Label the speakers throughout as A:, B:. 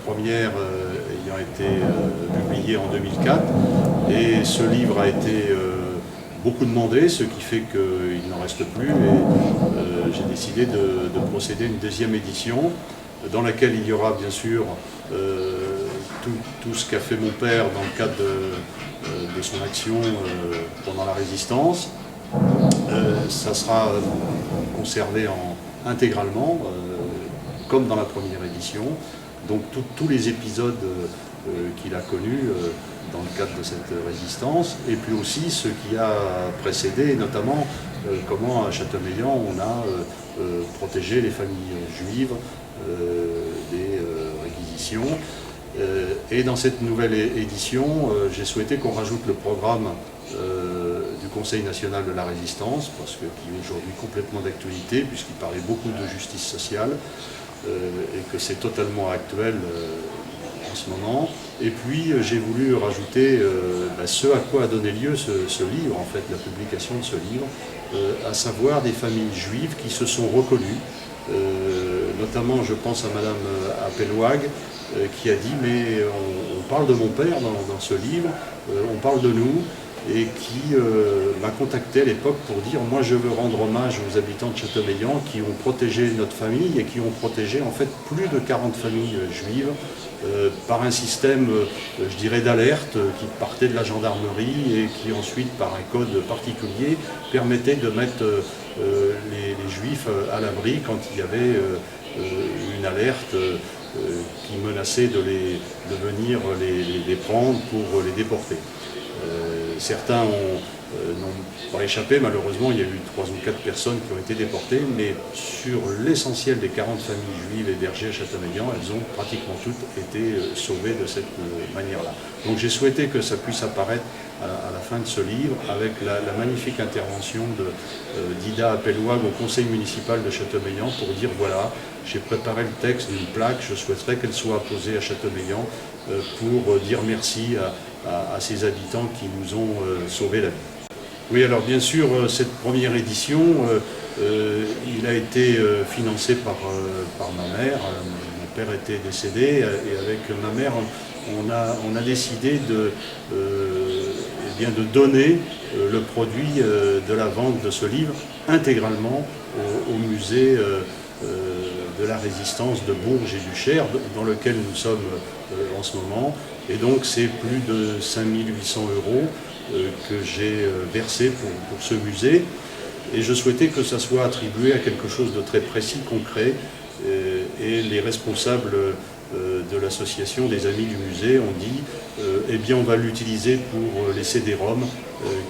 A: première ayant été publiée en 2004. Et ce livre a été beaucoup demandé, ce qui fait qu'il n'en reste plus. Et j'ai décidé de procéder à une deuxième édition, dans laquelle il y aura bien sûr tout ce qu'a fait mon père dans le cadre de son action pendant la Résistance. Ça sera conservé intégralement, comme dans la première édition. Donc tous les épisodes qu'il a connus dans le cadre de cette résistance, et puis aussi ce qui a précédé, notamment comment à Châteaumeillan on a protégé les familles juives des réquisitions. Et dans cette nouvelle édition, j'ai souhaité qu'on rajoute le programme du Conseil national de la résistance, parce qu'il est aujourd'hui complètement d'actualité, puisqu'il parlait beaucoup de justice sociale, et que c'est totalement actuel en ce moment. Et puis j'ai voulu rajouter ce à quoi a donné lieu ce livre, en fait, la publication de ce livre, à savoir des familles juives qui se sont reconnues. Notamment, je pense à Madame Appelwag, qui a dit « mais on parle de mon père dans ce livre, on parle de nous », et qui m'a contacté à l'époque pour dire « moi je veux rendre hommage aux habitants de Châteaumeillan qui ont protégé notre famille et qui ont protégé en fait plus de 40 familles juives par un système, je dirais, d'alerte qui partait de la gendarmerie et qui ensuite, par un code particulier, permettait de mettre les juifs à l'abri quand il y avait une alerte qui menaçait de venir les prendre pour les déporter. Certains n'ont pas échappé, malheureusement, il y a eu 3 ou 4 personnes qui ont été déportées, mais sur l'essentiel des 40 familles juives hébergées à Châteaumeillan, elles ont pratiquement toutes été sauvées de cette manière-là. Donc j'ai souhaité que ça puisse apparaître à la fin de ce livre, avec la magnifique intervention d'Ida Appelwag au conseil municipal de Châteaumeillan pour dire voilà, j'ai préparé le texte d'une plaque, je souhaiterais qu'elle soit apposée à Châteaumeillan pour dire merci à ces habitants qui nous ont sauvé la vie. Oui, alors bien sûr, cette première édition, il a été financé par ma mère. Mon père était décédé et avec ma mère, on a décidé de donner le produit de la vente de ce livre intégralement au musée de la résistance de Bourges et du Cher, dans lequel nous sommes en ce moment. Et donc c'est plus de 5 800 € que j'ai versé pour ce musée. Et je souhaitais que ça soit attribué à quelque chose de très précis, concret. Et les responsables de l'association des Amis du Musée ont dit eh bien on va l'utiliser pour les CD-ROM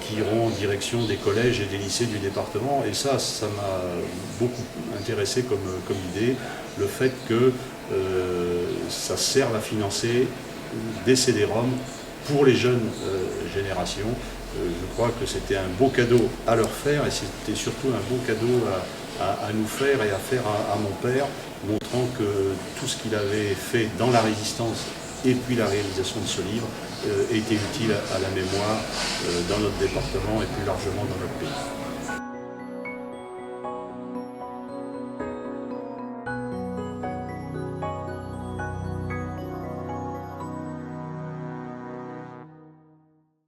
A: qui iront en direction des collèges et des lycées du département. Et ça m'a beaucoup intéressé comme idée, le fait que ça serve à financer des CD-ROM pour les jeunes générations. Je crois que c'était un beau cadeau à leur faire et c'était surtout un beau cadeau à nous faire et à faire à mon père, montrant que tout ce qu'il avait fait dans la résistance et puis la réalisation de ce livre était utile à la mémoire dans notre département et plus largement dans notre pays.